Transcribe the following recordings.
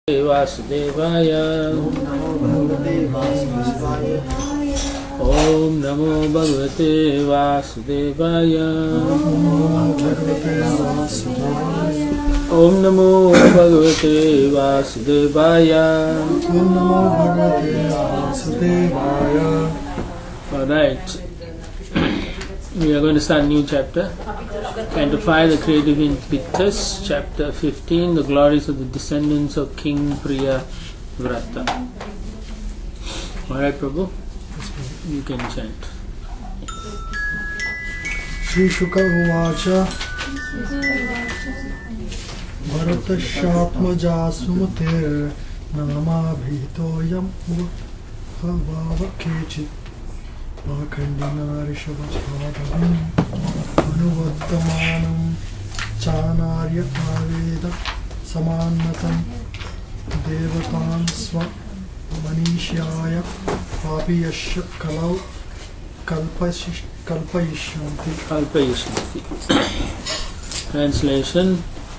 Vasudevaya. Om Namo Bhagavate Vasudevaya. Om Namo Bhagavate Vasudevaya. Alright, we are going to start a new chapter. Canto 5, the creative impetus, chapter 15, the glories of the descendants of King Priya Vrata. Alright, Prabhu, you can chant. Shri Shuka Uvacha Bharatashatmaja Sumate Nama Bhitoyam Bhava Kechit Vakandina Rishabhadam Anuvattamanam Chanarya Aveda Samannatam Devatan Swa Manishyaya Papiyasya Kalau Kalpayishyanti. Translation.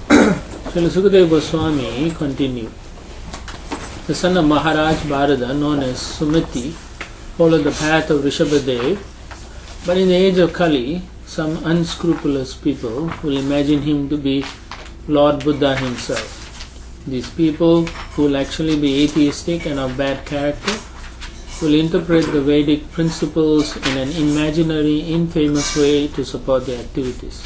Srila Sukadeva Goswami continued. The son of Maharaj Bharata, known as Sumati, followed the path of Rishabhadev, but in the age of Kali, some unscrupulous people will imagine him to be Lord Buddha himself. These people, who will actually be atheistic and of bad character, will interpret the Vedic principles in an imaginary, infamous way to support their activities.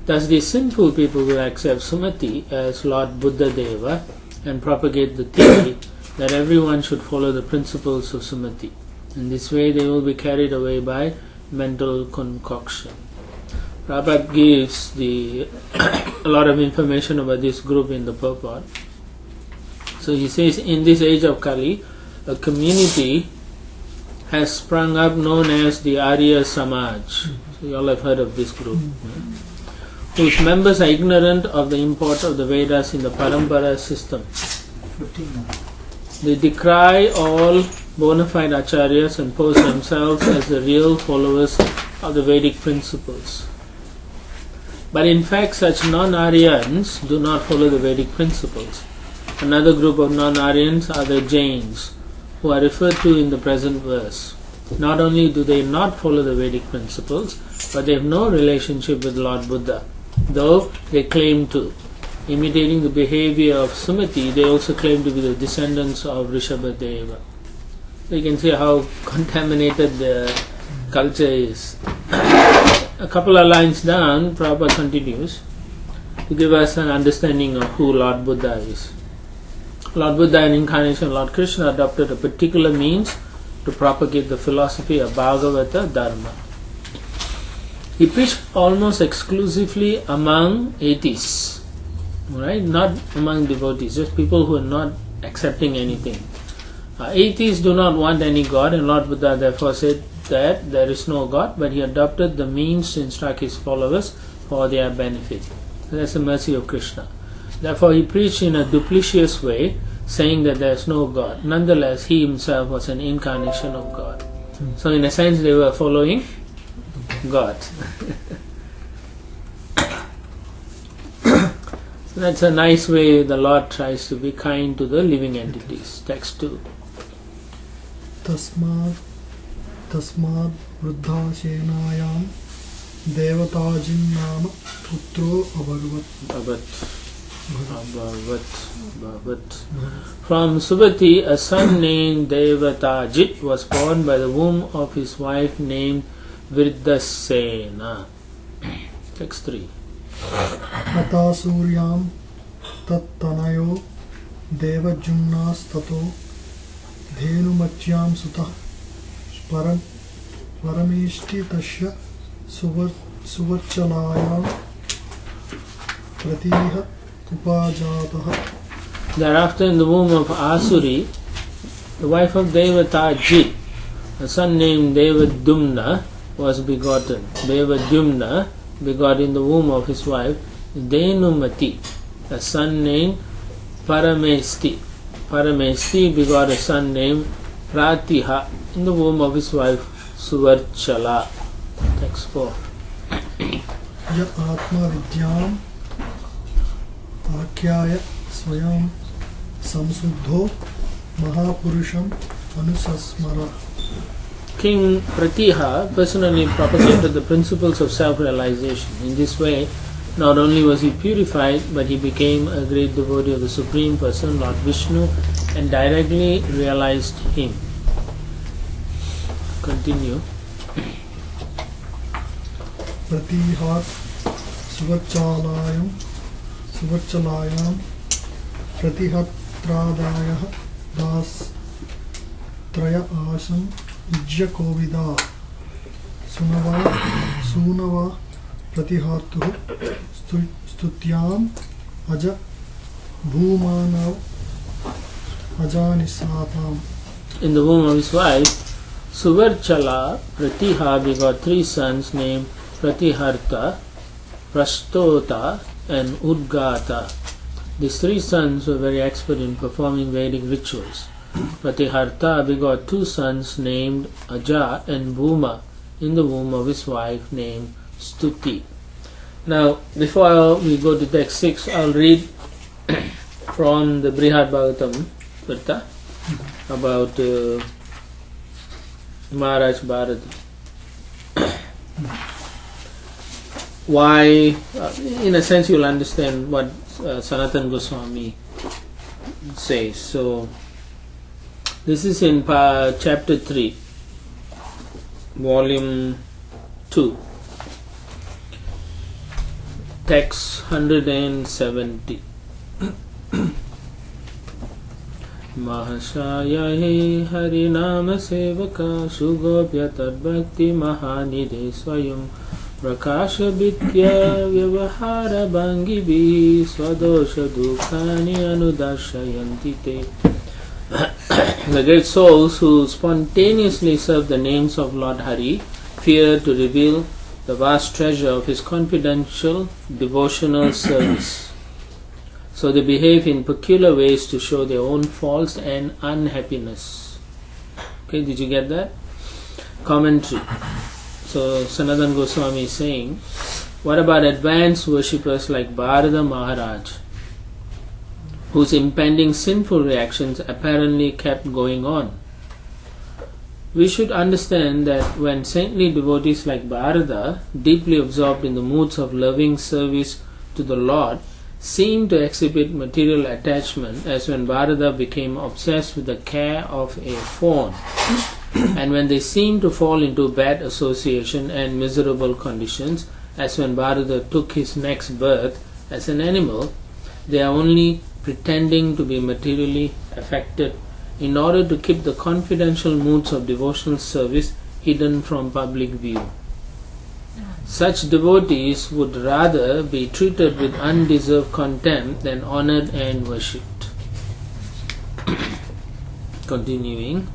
Thus, these sinful people will accept Sumati as Lord Buddha Deva and propagate the theory that everyone should follow the principles of Sumati. In this way, they will be carried away by mental concoction. Prabhupada gives a lot of information about this group in the purport. So he says, in this age of Kali, a community has sprung up known as the Arya Samaj. So you all have heard of this group. Whose members are ignorant of the import of the Vedas in the Parampara system. They decry all bona fide acharyas and pose themselves as the real followers of the Vedic principles. But in fact, such non-Aryans do not follow the Vedic principles. Another group of non-Aryans are the Jains, who are referred to in the present verse. Not only do they not follow the Vedic principles, but they have no relationship with Lord Buddha, though they claim to. Imitating the behavior of Sumati, they also claim to be the descendants of Rishabhadeva. So you can see how contaminated the culture is. A couple of lines down, Prabhupada continues to give us an understanding of who Lord Buddha is. Lord Buddha, in incarnation Lord Krishna, adopted a particular means to propagate the philosophy of Bhagavata Dharma. He preached almost exclusively among atheists, right? Not among devotees, just people who are not accepting anything. Atheists do not want any God, and Lord Buddha therefore said that there is no God, but he adopted the means to instruct his followers for their benefit. So that's the mercy of Krishna. Therefore he preached in a duplicitous way, saying that there is no God. Nonetheless, he himself was an incarnation of God. So in a sense they were following God. So that's a nice way the Lord tries to be kind to the living entities. Text 2. Tasmad Vruddha Senayam Devatajin Nama Putro Abhavat. From Subhati, a son named Devatajit was born by the womb of his wife named Vriddhasena. Text 3. Ata Suryam Tat Tanayo Devajumnas Tato Dhenumachyam Sutah Paramishti Tasya Suvarchalayam Pratiha Upajataha. Thereafter, in the womb of Asuri, the wife of Devatajit, a son named Devadumna, was begotten. Devadumna begot in the womb of his wife Dhenumati, a son named Paramesti. Paramesti begot a son named Pratiha in the womb of his wife Suvarchala. Text 4. Ya Atma Vidyam Akyaya Swayam samsuddho mahapurusham anusasmara. King Pratiha personally propagated the principles of self-realization. In this way, not only was he purified, but he became a great devotee of the Supreme Person, Lord Vishnu, and directly realized him. Continue. Pratihat Suvachalayam Pratihatradayah Das Traya Asam Ijya Kovida Sunava Pratihatu Stutyam Aja Bhumanav Ajanisatam. In the womb of his wife, Suvarchala Pratiha begot 3 sons named Pratiharta, Prastota, and Udgata. These 3 sons were very expert in performing Vedic rituals. Pratiharta begot 2 sons named Aja and Bhuma in the womb of his wife named Stuti. Now, before we go to text 6, I'll read from the Srimad Bhagavatam Varta about Maharaj Bharata. Why, in a sense, you'll understand what Sanatana Goswami says. So, this is in chapter 3, volume 2, text 170. Mahashaya he harinama sevaka shugopya tadbhakti mahanidhe swayam prakasha vidya vyavahara bhangibi swadosha dukhani anudashayanti te. The great souls who spontaneously serve the names of Lord Hari fear to reveal the vast treasure of his confidential devotional service. So they behave in peculiar ways to show their own faults and unhappiness. Okay, did you get that? Commentary. So Sanatana Goswami is saying, what about advanced worshippers like Bharata Maharaj, whose impending sinful reactions apparently kept going on? We should understand that when saintly devotees like Bharata, deeply absorbed in the moods of loving service to the Lord, seem to exhibit material attachment, as when Bharata became obsessed with the care of a fawn, and when they seem to fall into bad association and miserable conditions, as when Bharata took his next birth as an animal, they are only pretending to be materially affected in order to keep the confidential moods of devotional service hidden from public view. Such devotees would rather be treated with undeserved contempt than honored and worshipped. Continuing.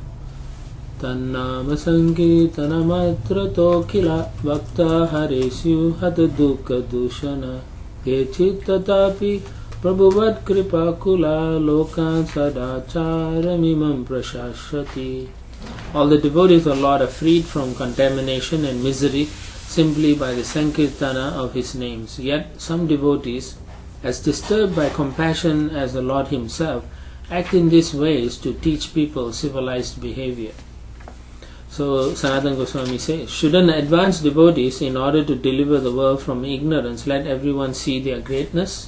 Tannama sankirtanamatrato kila vakta haresyu hata dukkha dushana kechit tatapi prabhuvat kripa kula lokan sadacharamimam prashashati. All the devotees of Lord are freed from contamination and misery simply by the sankirtana of his names. Yet some devotees, as disturbed by compassion as the Lord himself, act in these ways to teach people civilized behavior. So Sanatana Goswami says, shouldn't advanced devotees, in order to deliver the world from ignorance, let everyone see their greatness?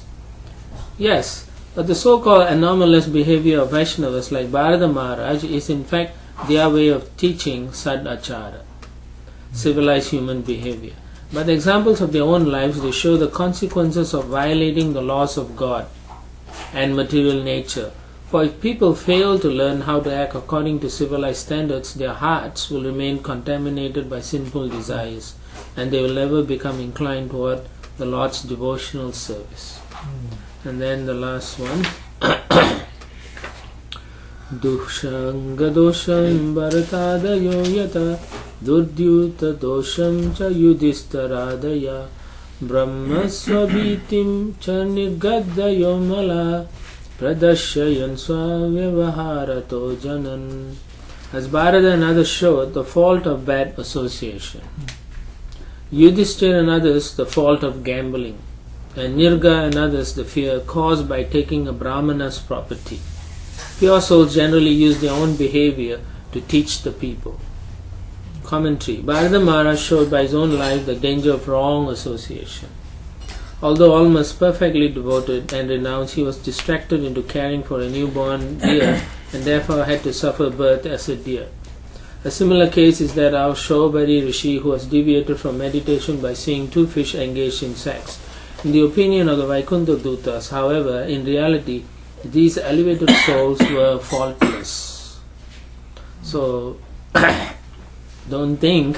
Yes, but the so-called anomalous behavior of Vaishnavas like Bharata Maharaj is in fact their way of teaching sadachara, civilized human behavior. By the examples of their own lives, they show the consequences of violating the laws of God and material nature. For if people fail to learn how to act according to civilized standards, their hearts will remain contaminated by sinful desires, and they will never become inclined toward the Lord's devotional service. And then the last one. Dushanga dosham bharatadayo yata durdyuta dosham cha yudhistaradaya brahma swabhitim cha nirgaddayo mala pradashayan swavyavaharato janan. As Bharata and others showed the fault of bad association, Yudhishthira and others the fault of gambling, and Nirga and others the fear caused by taking a Brahmana's property. Pure souls generally use their own behavior to teach the people. Commentary. Bharata Maharaj showed by his own life the danger of wrong association. Although almost perfectly devoted and renounced, he was distracted into caring for a newborn deer and therefore had to suffer birth as a deer. A similar case is that of Shobari Rishi, who was deviated from meditation by seeing two fish engaged in sex. In the opinion of the Vaikuntha Dutas, however, in reality, these elevated souls were faultless. So, don't think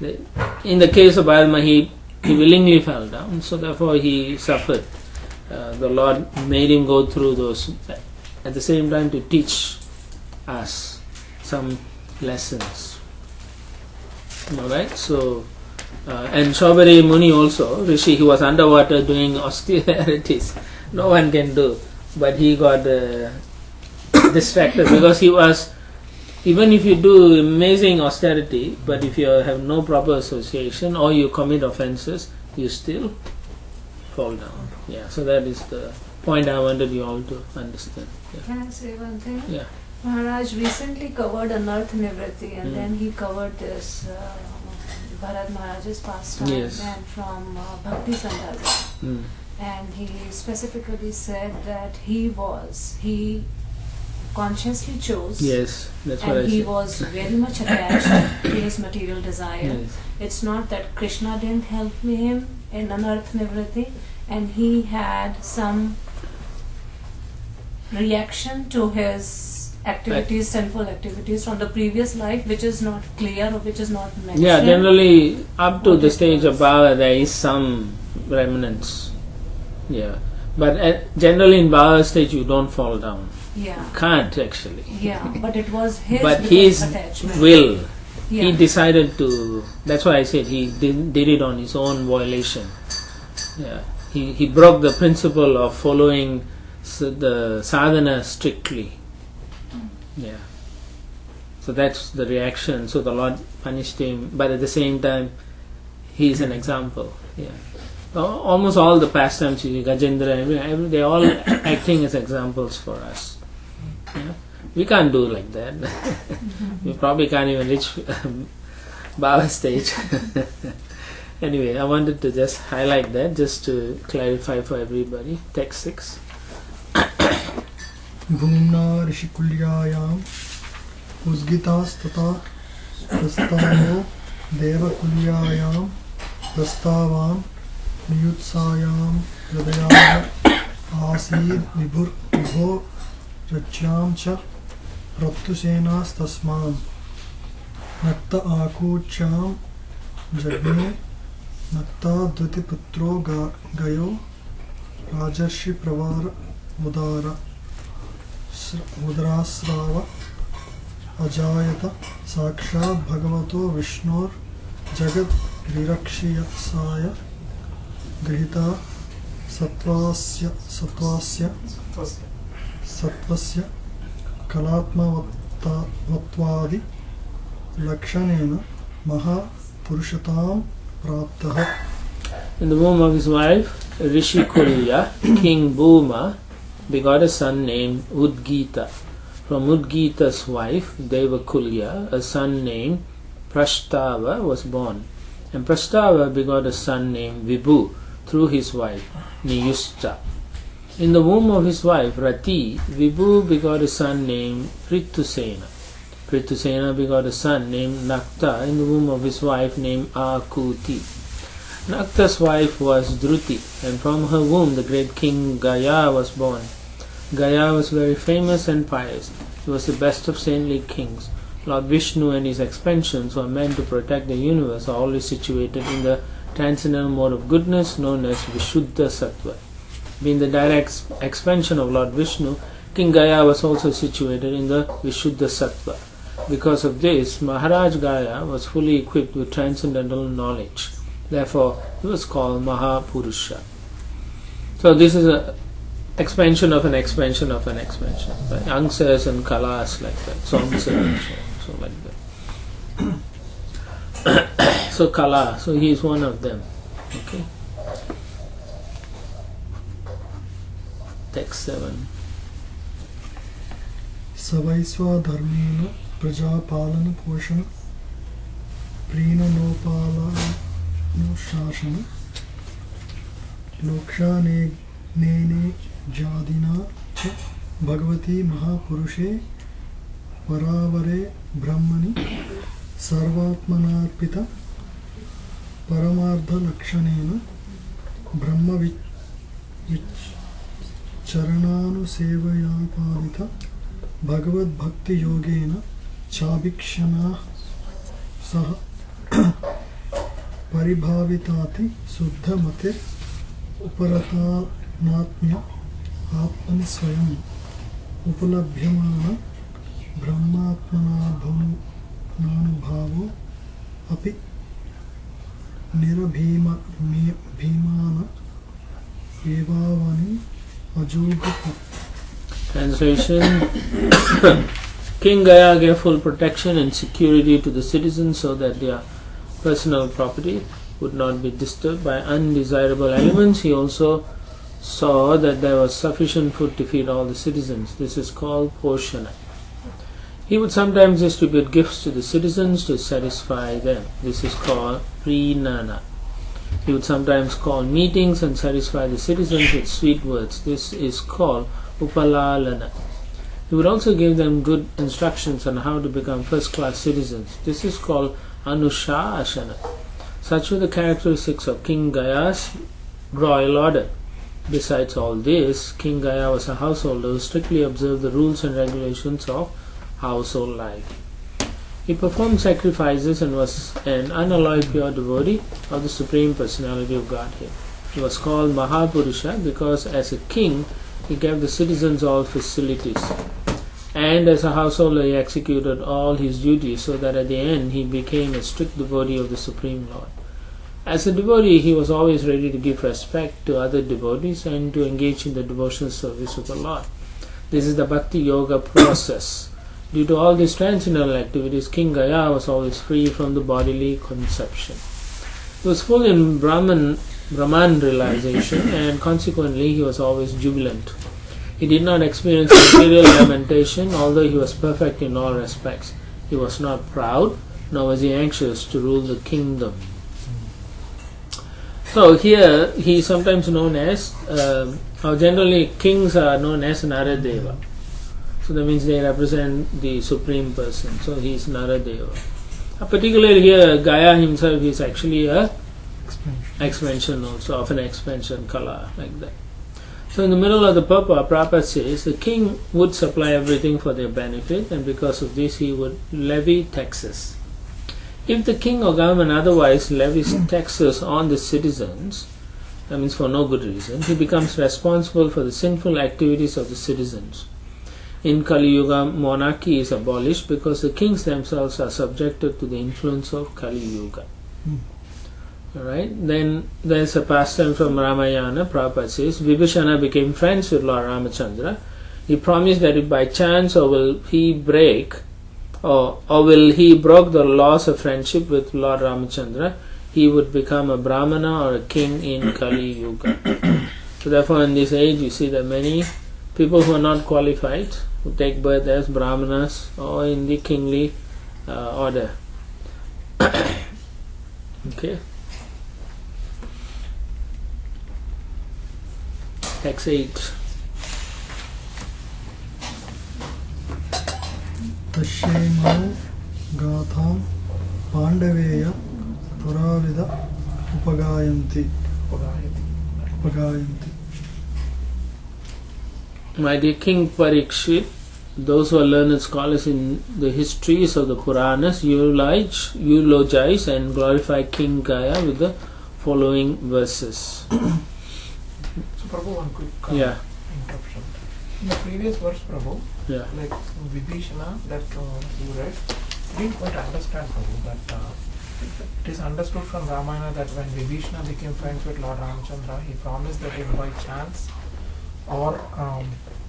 that in the case of Bharata, he willingly fell down, so therefore he suffered. The Lord made him go through those at the same time to teach us some lessons. Alright, so and Shobari Muni also, Rishi, he was underwater doing austerities. No one can do, but he got distracted because he was, even if you do amazing austerity, but if you have no proper association or you commit offenses, you still fall down. Yeah, so that is the point I wanted you all to understand. Yeah. Can I say one thing? Yeah. Maharaj recently covered Anarth Nivriti, and then he covered this Bharat Maharaj's pastime, Yes. and from Bhakti Sandhya. And he specifically said that he consciously chose. Yes, that's what I And he said. was very much attached to his material desire. Yes. It's not that Krishna didn't help him in Anarth Nivriti, and he had some reaction to his activities, sinful activities from the previous life, which is not clear or which is not mentioned. Yeah, generally up to What the it stage of was. Bhava there is some remnants. Yeah, but generally in Bhava stage you don't fall down. Yeah. Can't actually. Yeah, but it was his But because his attachment. will. Yeah. He decided to. That's why I said he did it on his own violation. Yeah, he broke the principle of following the sadhana strictly. Yeah. So that's the reaction. So the Lord punished him, but at the same time, he is an example. Yeah. Almost all the pastimes, Gajendra, they all acting as examples for us. Yeah. We can't do like that. We probably can't even reach Bhava stage. Anyway, I wanted to just highlight that, just to clarify for everybody. Text 6. Bhumna Rishikulyayam Usgitastata Prastavo Devakulyayam Prastavam Niyutsayam Hridayam Asid Vibhur Vibho Rajyam Cha Praptusenas Tasmam Nakta Akucham Jagme Nakta Dhriti Putro Gayo Rajarshi Pravara Mudara Mudrasrava Ajayata Sakshat Bhagavato Vishnur Jagat Rirakshiyasaya Grihita Satvasya Kalatma Vatvadi Lakshanena Maha Purushatam Praptaha. In the womb of his wife, Rishi Kulya, King Bhuma begot a son named Udgita. From Udgita's wife, Devakulya, a son named Prashtava was born. And Prashtava begot a son named Vibhu through his wife, Niyusta. In the womb of his wife, Rati, Vibhu begot a son named Ritusena. Ritusena begot a son named Nakta in the womb of his wife named Akuti. Nakta's wife was Dhruti, and from her womb the great king Gaya was born. Gaya was very famous and pious. He was the best of saintly kings. Lord Vishnu and his expansions were meant to protect the universe, are always situated in the transcendental mode of goodness known as Vishuddha Sattva. Being the direct expansion of Lord Vishnu, King Gaya was also situated in the Vishuddha Sattva. Because of this, Maharaj Gaya was fully equipped with transcendental knowledge. Therefore, he was called Mahapurusha. So this is a expansion of an expansion of an expansion. Right? Angsas and kalas like that. Songs and so like that. So kala, so he is one of them. Okay. Text 7. सवैस्वाधर्मेण प्रजापालन पोषण प्रीणनोपालनशासन लोक्षानेने जादिना च भगवती महापुरुषे परावरे ब्रह्मणि सर्वात्मनार्पित परमार्थलक्षणेन ब्रह्मविचरणानुसेवयापादित भगवद्भक्तियोगेन चाभिक्षणा सह परिभाविताति शुद्धमतिर् उपरतानात्म्य आत्मनि स्वयं उपलभ्यमान ब्रह्मात्मनानुभवो अपि निरभीमान एवावनि अजोगत. Translation. King Gaya gave full protection and security to the citizens so that their personal property would not be disturbed by undesirable elements. He also saw that there was sufficient food to feed all the citizens. This is called Poshana. He would sometimes distribute gifts to the citizens to satisfy them. This is called Prinana. He would sometimes call meetings and satisfy the citizens with sweet words. This is called Upalalana. He would also give them good instructions on how to become first-class citizens. This is called Anushasana. Such were the characteristics of King Gaya's royal order. Besides all this, King Gaya was a householder who strictly observed the rules and regulations of household life. He performed sacrifices and was an unalloyed pure devotee of the Supreme Personality of Godhead. He was called Mahapurusha because as a king he gave the citizens all facilities, and as a householder he executed all his duties so that at the end he became a strict devotee of the Supreme Lord. As a devotee he was always ready to give respect to other devotees and to engage in the devotional service of the Lord. This is the Bhakti Yoga process. Due to all these transcendental activities, King Gaya was always free from the bodily conception. He was full in Brahman realization, and consequently he was always jubilant. He did not experience material lamentation, although he was perfect in all respects. He was not proud, nor was he anxious to rule the kingdom. So here he is sometimes known as, generally kings are known as Naradeva. So that means they represent the Supreme Person. So he is Naradeva. Particularly here, Gaya himself is actually a expansion also, of an expansion kala, like that. So in the middle of the purport, Prabhupada says the king would supply everything for their benefit, and because of this he would levy taxes. If the king or government otherwise levies taxes on the citizens, that means for no good reason, he becomes responsible for the sinful activities of the citizens. In Kali Yuga, monarchy is abolished because the kings themselves are subjected to the influence of Kali Yuga. Alright, then there's a pastime from Ramayana. Prabhupada says, Vibhishana became friends with Lord Ramachandra. He promised that if by chance will he broke the laws of friendship with Lord Ramachandra, he would become a Brahmana or a king in Kali Yuga. So therefore in this age you see that many people who are not qualified, who take birth as Brahmanas or in the kingly order. Okay. Text 8. Tashyemau gatham pandaveya puravida upagayanti. My dear King Parikshit, those who are learned scholars in the histories of the Puranas eulogize and glorify King Gaya with the following verses. So Prabhu, one quick interruption. In the previous verse, Prabhu, like Vibhishana that you read, I didn't quite understand, Prabhu, that it is understood from Ramayana that when Vibhishana became friends with Lord Ramachandra, he promised that if by chance or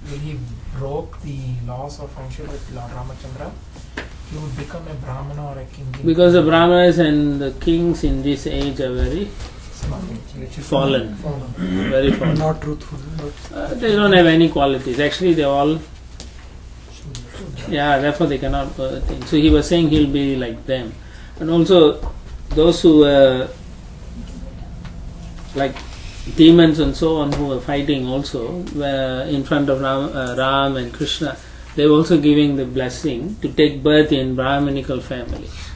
when he broke the laws of friendship with Lord Ramachandra, he would become a Brahmana or a king. Because the Brahmanas and the kings in this age are very fallen. Very fallen. Not truthful. They don't have any qualities. Actually, they all Yeah, therefore they cannot think. So he was saying he'll be like them. And also those who were like demons and so on who were fighting also were in front of Ram and Krishna. They were also giving the blessing to take birth in Brahminical families.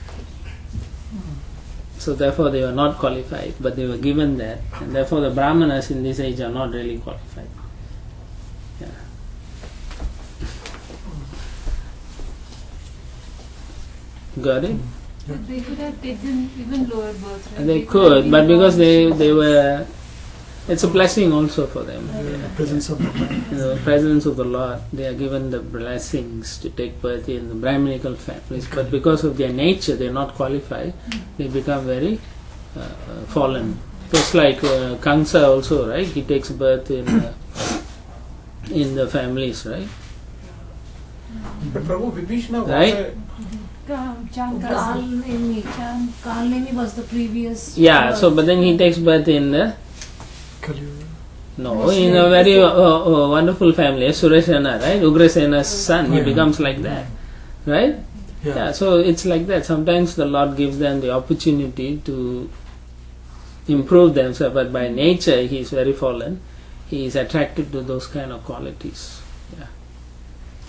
So therefore they were not qualified, but they were given that, and therefore the Brahmanas in this age are not really qualified. Yeah. Got it? They could have taken even lower birth, right? They could, but because they were, it's a blessing also for them. The presence of the Lord. In the presence of the Lord, they are given the blessings to take birth in the Brahminical families, but because of their nature, they are not qualified. They become very fallen. Just like Kamsa also, right? He takes birth in the families, right? But Prabhu, Vibhishana was Right? Kalnemi was the previous. Yeah. So, but then he takes birth in the Kali-yuga. in a very wonderful family, Surasena, right? Ugrasena's son. He becomes like that, right? Yeah. So it's like that. Sometimes the Lord gives them the opportunity to improve themselves, but by nature he is very fallen. He is attracted to those kind of qualities. Yeah.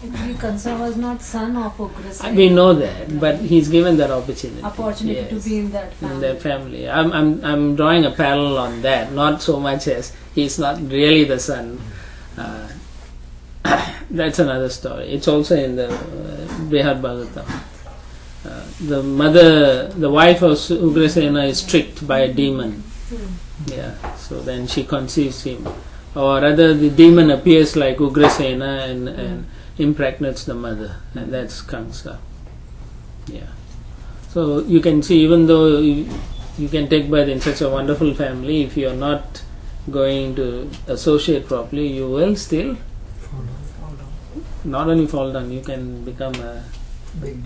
Actually, Kansa was not son of Ugrasena. We know that, but he's given that opportunity. Opportunity to be in that family. In their family. I'm drawing a parallel on that, not so much as he's not really the son. That's another story. It's also in the Srimad Bhagavatam. The wife of Ugrasena is tricked by a demon. Yeah, so then she conceives him. Or rather, the demon appears like Ugrasena and impregnates the mother, and that's Kamsa. Yeah. So you can see, even though you can take birth in such a wonderful family, if you are not going to associate properly, you will still not only fall down, you can become a big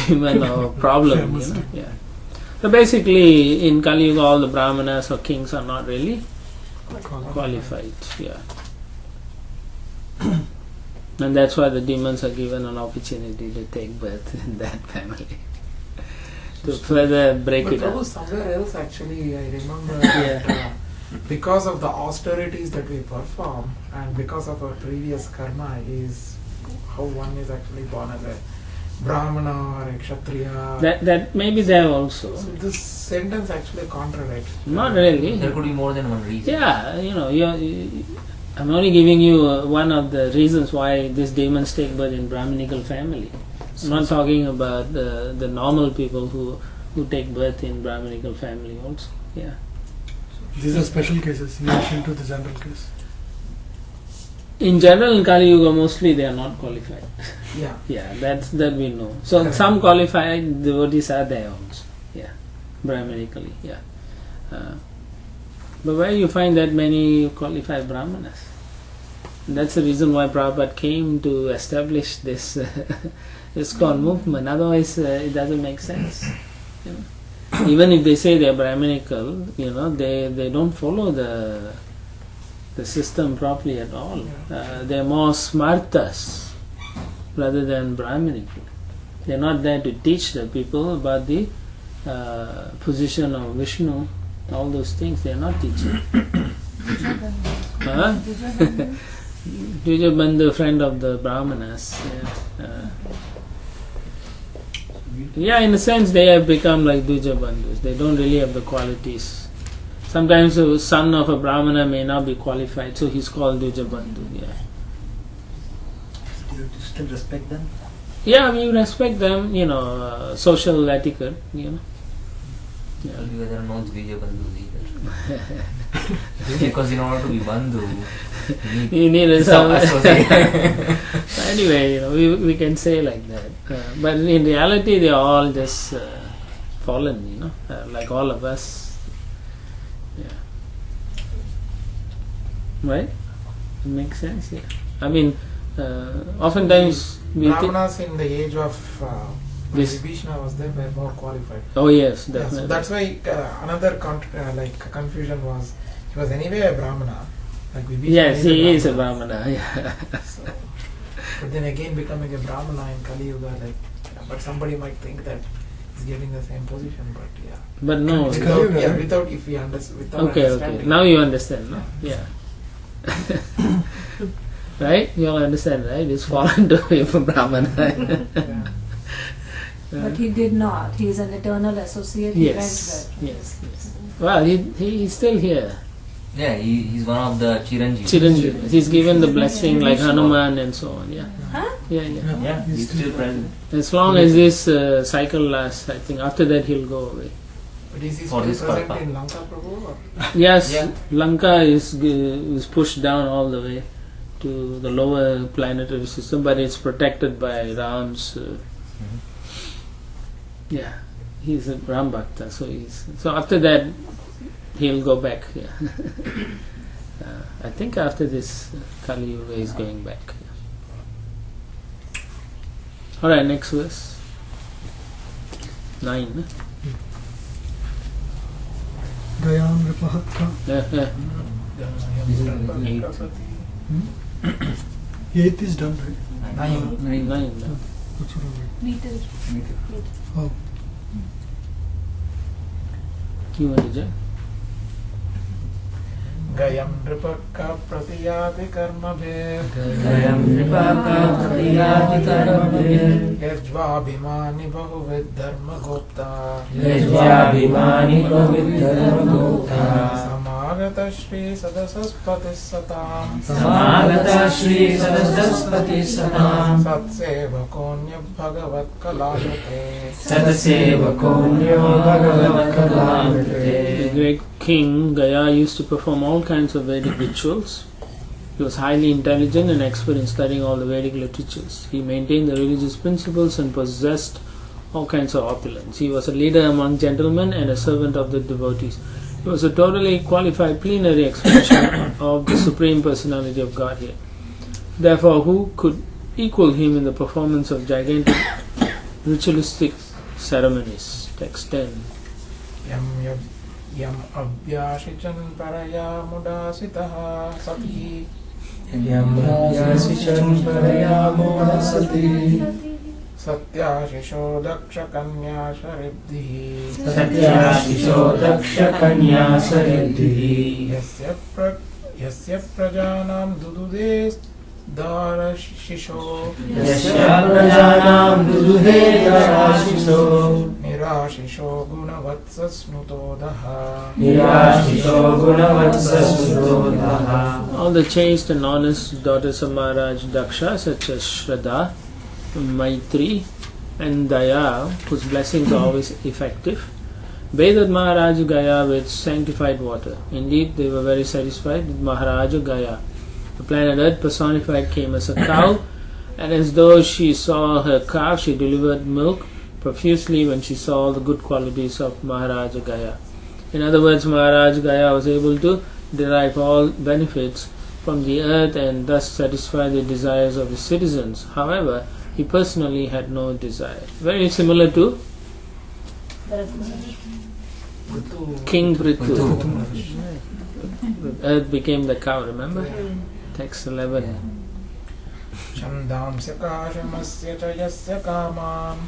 demon or problem. You know? Yeah. So basically, in Kali Yuga, all the Brahmanas or kings are not really qualified. Yeah. And that's why the demons are given an opportunity to take birth in that family. To further break it Prabhu, up. somewhere else actually I remember that, because of the austerities that we perform and because of our previous karma is how one is actually born as a Brahmana or a Kshatriya. That may be there also. So this sentence actually contradicts. Not really. There could be more than one reason. Yeah, I'm only giving you one of the reasons why these demons take birth in Brahminical family. I'm not talking about the normal people who take birth in Brahminical family also. Yeah. These are special cases in addition to the general case. In general, in Kali Yuga, mostly they are not qualified. Yeah. Yeah, that we know. So some qualified devotees are there also. Yeah, Brahminically. Yeah. But where you find that many qualified Brahmanas? And that's the reason why Prabhupada came to establish this ISKCON movement. Otherwise, it doesn't make sense. You know? Even if they say they are Brahminical, they don't follow the system properly at all. They are more smartas rather than Brahminical. They are not there to teach the people about the position of Vishnu, all those things. They are not teaching. Dvijabandhu, friend of the Brahmanas. Yeah, in a sense they have become like Dvijabandhus. They don't really have the qualities. Sometimes the son of a Brahmana may not be qualified, so he's called Dvijabandhu. Yeah. Do you still respect them? Yeah, we respect them, social etiquette, Because there are no Dvija Bandhus either. Because in order to be Bandhu, you need some associate. Anyway, we can say like that. But in reality, they are all just fallen, like all of us. Yeah. Right? It makes sense, yeah. I mean, oftentimes we Brahmanas in the age of when This- Vibhishana was there were more qualified. Oh yes, Yeah, definitely. so that's why another confusion was he was anyway a Brahmana. Like Vibhishana Yes, he is a Brahmana. Brahmana. Yeah. So, But then again becoming a Brahmana in Kali Yuga, like, but somebody might think that he's getting the same position, but yeah. But no. Without if we without understanding. Okay. Now you understand, no? Yeah. Right? You all understand, right? He's fallen to him from Brahmana. Yeah. But he did not. He is an eternal associate. Yes. Yes. Well, he's still here. Yeah, he's one of the Chiranjeevas. Chiranjeevas. He's given the blessing like Hanuman and so on. Yeah. Huh? Yeah, he's still present. As long as this cycle lasts, I think after that he'll go away. But is he For still this present purpose. in Lanka, Prabhu? Or? Yes, Yeah. Lanka is pushed down all the way to the lower planetary system, but it's protected by Ram's. Yeah, he's a Ram Bhakta, so after that he'll go back. Yeah. I think after this Kali Yuga is going back. Yeah. All right, next verse 9. Gayam Vipahatka. Yeah. Eighth is done, right? 9. What's wrong with Meter. Oh. You want to jump? Gayam Nripaka Pratiyati Karmabhe Yajvabhimani Bahuvid Dharma Gopta Samagata Shri Sadasaspati Satam Satsevakonya Bhagavat Kalamate The great king Gaya used to perform all kinds of Vedic rituals. He was highly intelligent and expert in studying all the Vedic literatures. He maintained the religious principles and possessed all kinds of opulence. He was a leader among gentlemen and a servant of the devotees. He was a totally qualified plenary expression of the Supreme Personality of Godhead. Therefore, who could equal him in the performance of gigantic ritualistic ceremonies? Text 10. Yam abhyashichan paraya mudasitaha sati Satyashisho daksha kanya sharibdihi Yasya prajanam dududes Darashisho Nirashisho gunavatsasnutodaha All the chaste and honest daughters of Maharaj Daksha, such as Shraddha, Maitri, and Daya, whose blessings are always effective, bathed Maharaj Gaya with sanctified water. Indeed, they were very satisfied with Maharaj Gaya. The planet Earth personified came as a cow, and as though she saw her calf, she delivered milk profusely when she saw all the good qualities of Maharaj Gaya. In other words, Maharaj Gaya was able to derive all benefits from the earth and thus satisfy the desires of his citizens. However, he personally had no desire. Very similar to King Prithu. The earth became the cow, remember? Text 11. Chandam sakashamasya chayasya kamam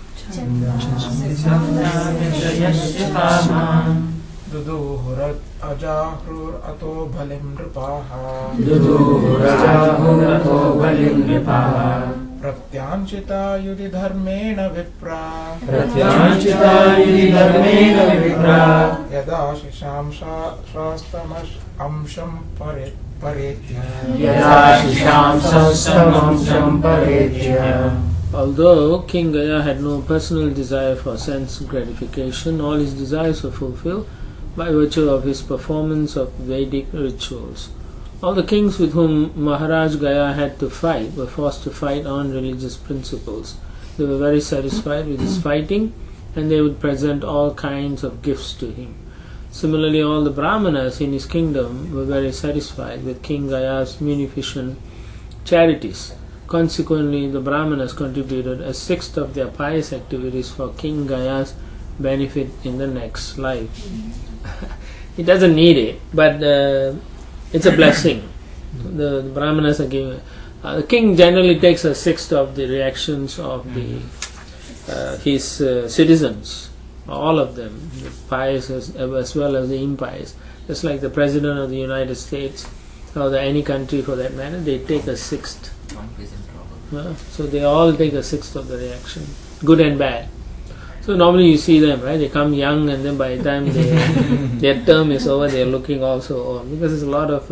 Duduhurat ajahrur ato bhalim nripaha Pratyanchita yudhi dharmena vipra Yada shisham shastamash amsham paretya Although King Gaya had no personal desire for sense gratification, all his desires were fulfilled by virtue of his performance of Vedic rituals. All the kings with whom Maharaj Gaya had to fight were forced to fight on religious principles. They were very satisfied with his fighting, and they would present all kinds of gifts to him. Similarly, all the Brahmanas in his kingdom were very satisfied with King Gaya's munificent charities. Consequently, the Brahmanas contributed a sixth of their pious activities for King Gaya's benefit in the next life. He doesn't need it, but it's a blessing. The Brahmanas are giving. The king generally takes a sixth of the reactions of his citizens, all of them, the pious as well as the impious. Just like the President of the United States or any country for that matter, they take a sixth. So they all take a sixth of the reaction, good and bad. So normally you see them, right? They come young, and then by the time their term is over, they are looking also old, because there's a lot of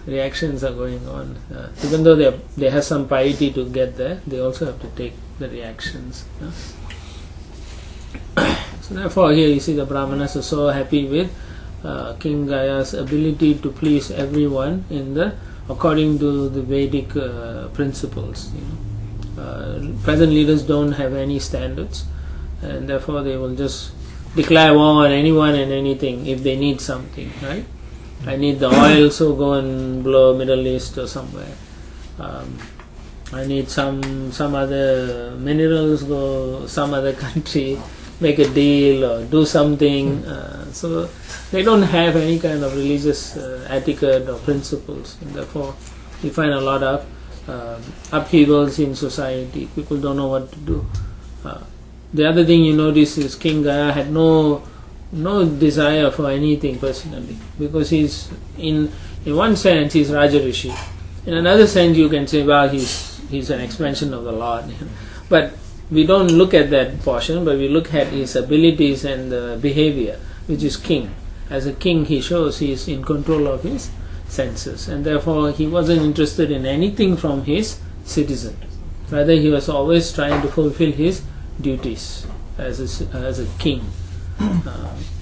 reactions are going on. Even though they have some piety to get there, they also have to take the reactions. So therefore, here you see the Brahmanas are so happy with King Gaya's ability to please everyone according to the Vedic principles. Present leaders don't have any standards, and therefore they will just declare war on anyone and anything if they need something, right? I need the oil, so go and blow Middle East or somewhere. I need some other minerals, go some other country, make a deal or do something. So they don't have any kind of religious etiquette or principles, and therefore you find a lot of upheavals in society. People don't know what to do. The other thing you notice is King Gaya had no desire for anything personally, because he's in one sense he's Raja Rishi. In another sense you can say, well, he's an expansion of the Lord. But we don't look at that portion, but we look at his abilities and behavior, which is king. As a king, he shows he is in control of his senses, and therefore he wasn't interested in anything from his citizen. Rather, he was always trying to fulfill his duties as a king.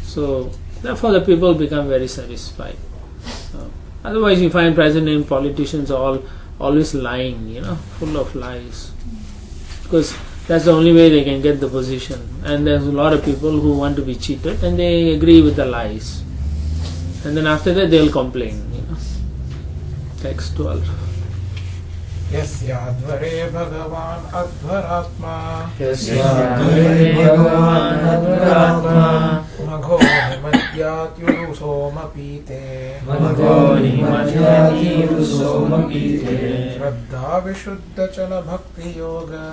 So therefore the people become very satisfied. Otherwise you find present-day politicians are always lying, full of lies, because that's the only way they can get the position. And there's a lot of people who want to be cheated, and they agree with the lies, and then after that they'll complain. Text 12. Yasyadvare Bhagavan Advaratma Magho Nimadhyat Yurusomapite Shraddha Vishuddha Chala Bhakti Yoga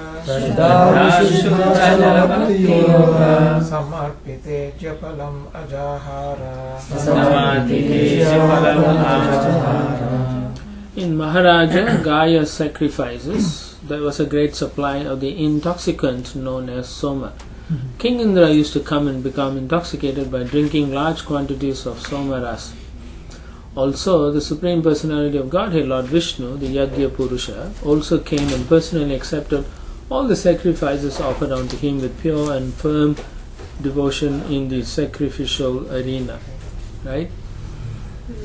Samarpite Japalam Ajahara. In Maharaja Gaya's sacrifices, there was a great supply of the intoxicant known as Soma. King Indra used to come and become intoxicated by drinking large quantities of Somaras. Also, the Supreme Personality of Godhead, Lord Vishnu, the Yajna Purusha, also came and personally accepted all the sacrifices offered unto him with pure and firm devotion in the sacrificial arena. Right?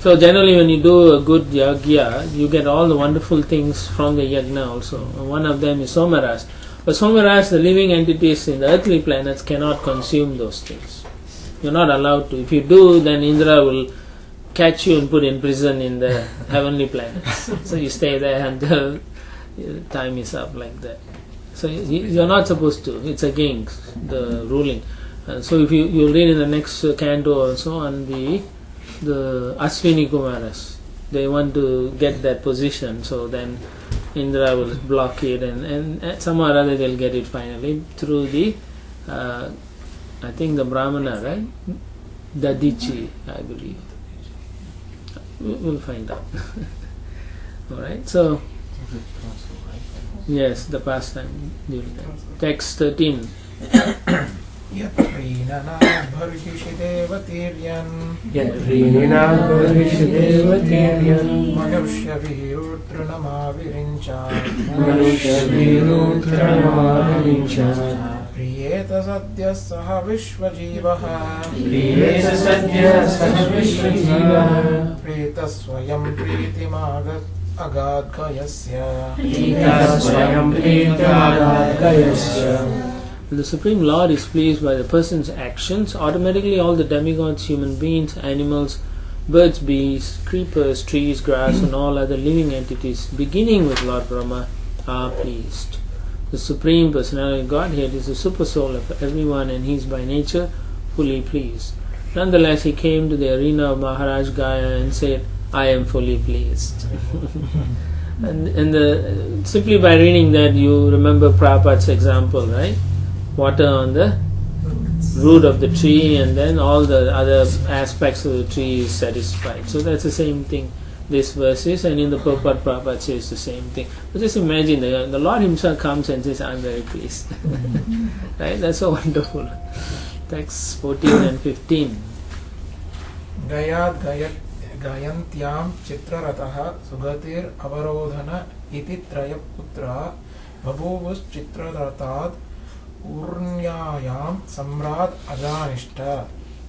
So generally when you do a good yajna, you get all the wonderful things from the yajna also. One of them is Somaras. But Somaras, the living entities in the earthly planets cannot consume those things. You're not allowed to. If you do, then Indra will catch you and put in prison in the heavenly planets. So you stay there until time is up, like that. So you're not supposed to. It's against the ruling. So if you read in the next canto also on the Ashwini Kumaras, they want to get that position, so then Indra will block it, and somehow or other they'll get it finally through the I think the Brahmana, right? Dadichi, I believe. We'll find out. Alright, so yes, the pastime during that. Text 13. Yatrīnanāt bharvishi devatīryan Manushya virutranamāvirinca Priyeta sadhya saha vishvajivaha Priyeta swayam prītimagat agadgayasya. When the Supreme Lord is pleased by the person's actions, automatically all the demigods, human beings, animals, birds, beasts, creepers, trees, grass, and all other living entities, beginning with Lord Brahma, are pleased. The Supreme Personality of Godhead is the super soul of everyone, and he is by nature fully pleased. Nonetheless, he came to the arena of Maharaj Gaya and said, I am fully pleased. And simply by reading that, you remember Prabhupada's example, right? Water on the root of the tree, and then all the other aspects of the tree is satisfied. So that's the same thing this verse is, and in the purport Prabhupada says the same thing. But just imagine the Lord himself comes and says, I'm very pleased. Right? That's so wonderful. Texts 14 and 15. Gayantyam Chitrarataha Sugatir Avarodhana Iti Trayaputra Babuvus Chitraratad Urnyayam Samrad Ajanishta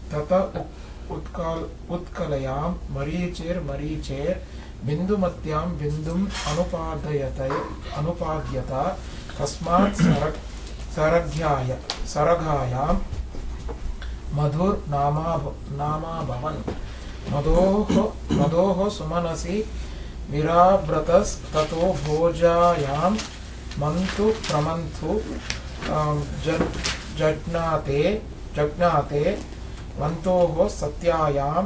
Tata Utkalayam Maricher Bindumatyam Bindum Anupadyata Tasmat Saraghayam Madhur Nama Bhavan Madoho Sumanasi Virabratas Tato Bhojayam Mantu Pramantu Jagnate Mantoho Satyayam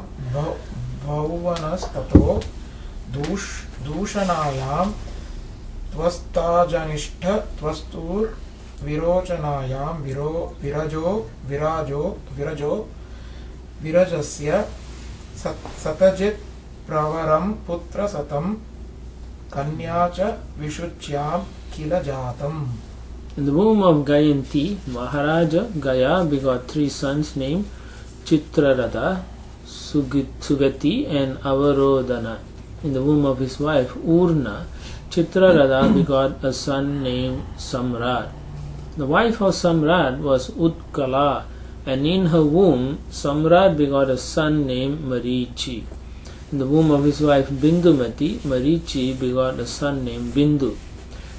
Bhauvanas Tato Dushanayam Tvastajanishta Tvastur Virochanayam Virajasya Satajit Pravaram Putra Satam Kanyacha Vishuchyam Kila Jatam. In the womb of Gayanti, Maharaja Gaya begot 3 sons named Chitraratha, Sugati and Avarodhana. In the womb of his wife Urna, Chitraratha begot a son named Samrat. The wife of Samrat was Utkala, and in her womb Samrat begot a son named Marichi. In the womb of his wife Bindumati, Marichi begot a son named Bindu.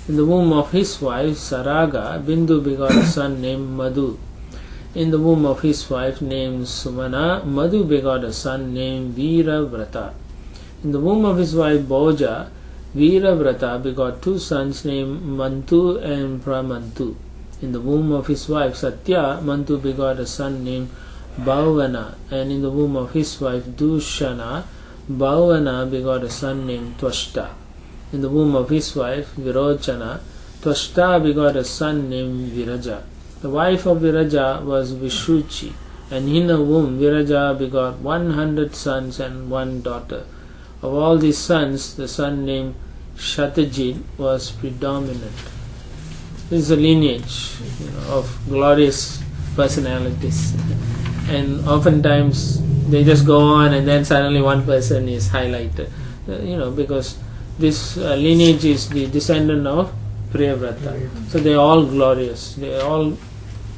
In the womb of his wife Saraga, Bindu begot a son named Madhu. In the womb of his wife named Sumana, Madhu begot a son named Viravrata. In the womb of his wife Bhoja, Viravrata begot 2 sons named Mantu and Pramantu. In the womb of his wife Satya, Mantu begot a son named Bhavana, and in the womb of his wife Dushana, Bhavana begot a son named Twashta. In the womb of his wife Virochana, Twashta begot a son named Viraja. The wife of Viraja was Vishuchi, and in her womb Viraja begot 100 sons and 1 daughter. Of all these sons, the son named Shatajit was predominant. This is a lineage, of glorious personalities, and oftentimes they just go on, and then suddenly one person is highlighted. Because this lineage is the descendant of Priyavrata. So they are all glorious. They are all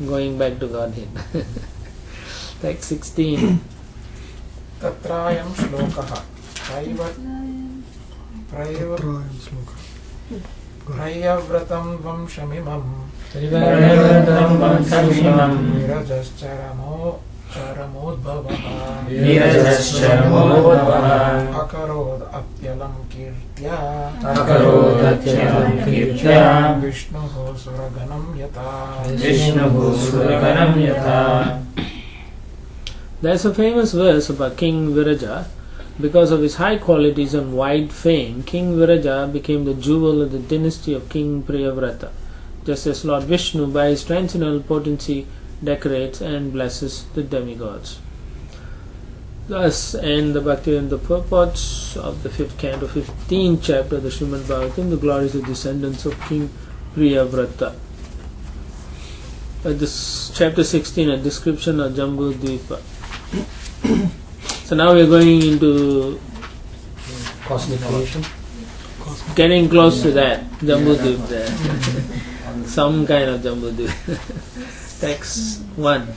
going back to Godhead. Text 16. Tatrayam Shlokaha Prayavratam Vamshamimam Virajascharamodbhavaha Akarod Apyalam Kirtya Vishnuho Suraganam Yata. There is a famous verse about King Viraja. Because of his high qualities and wide fame, King Viraja became the jewel of the dynasty of King Priyavrata, just as Lord Vishnu by his transcendental potency decorates and blesses the demigods. Thus end the Bhakti and the purports of the 5th canto, 15th chapter of the Srimad Bhagavatam, the glorious descendants of King Priyavrata. This chapter 16, a description of Jambu Dvipa. So now we are going into Cosmic creation. Getting close to that, Jambudvip there. Some kind of Jambudvip. Text 1.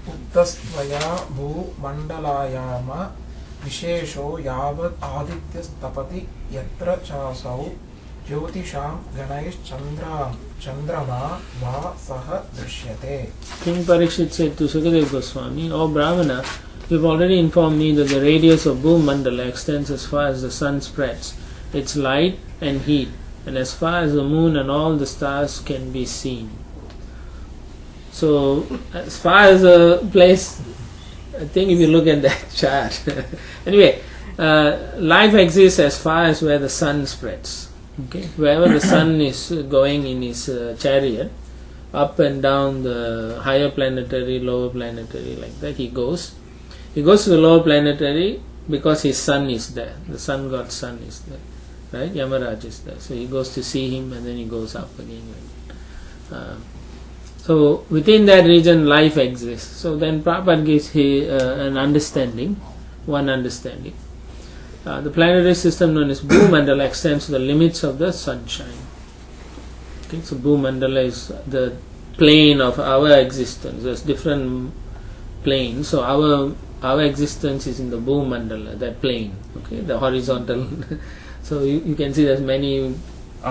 Uttastvaya bhu mandalayama vishesho yavat adityastapati yatra chasau Jyotisham Ganaish Chandrama Va Saha Drishyate. King Parikshit said to Sukadeva Goswami, O Brahmana, you have already informed me that the radius of Bhumandala extends as far as the sun spreads, its light and heat, and as far as the moon and all the stars can be seen. So, as far as a place, I think if you look at that chart, anyway, life exists as far as where the sun spreads. Okay, wherever the sun is going in his chariot, up and down the higher planetary, lower planetary, like that he goes. He goes to the lower planetary because his sun is there. The sun god's sun is there, right? Yamaraj is there. So he goes to see him and then he goes up again. So within that region life exists. So then Prabhupada gives an understanding, one understanding. The planetary system known as Bhumandala extends to the limits of the sunshine. Okay, so Bhumandala is the plane of our existence. There's different planes. So our existence is in the Bhumandala, that plane. Okay, the horizontal. So you can see there's many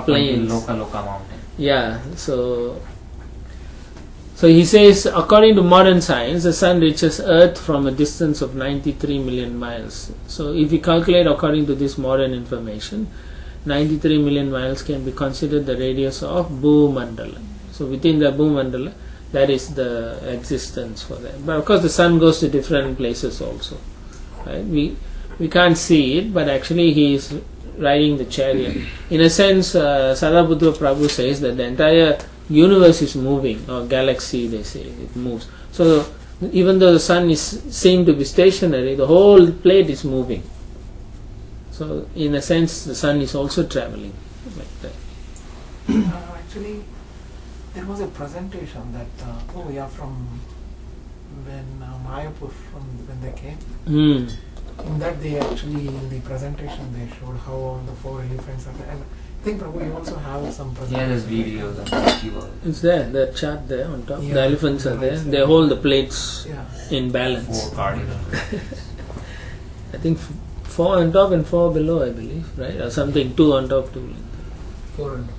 planes. Loka mountain. Yeah. So he says, according to modern science, the sun reaches Earth from a distance of 93 million miles. So if we calculate according to this modern information, 93 million miles can be considered the radius of Bhumandala. So within the Bhumandala, that is the existence for that. But of course the sun goes to different places also. Right? We can't see it, but actually he is riding the chariot. In a sense, Sadaputra Prabhu says that the entire universe is moving, or galaxy they say, it moves. So even though the sun is seen to be stationary, the whole plate is moving. So in a sense the sun is also travelling like that. Actually, there was a presentation that from when Mayapur, from when they came. In that they actually, in the presentation they showed how all the 4 elephants are there. And I think Prabhu, you also have some presentation. Yeah, there's videos on YouTube. It's there, the chart there on top. The elephants are there. They hold the plates in balance. 4 cardinal. I think 4 on top and 4 below, I believe, right? Or something, 2 on top, 2 on top. 4 on top.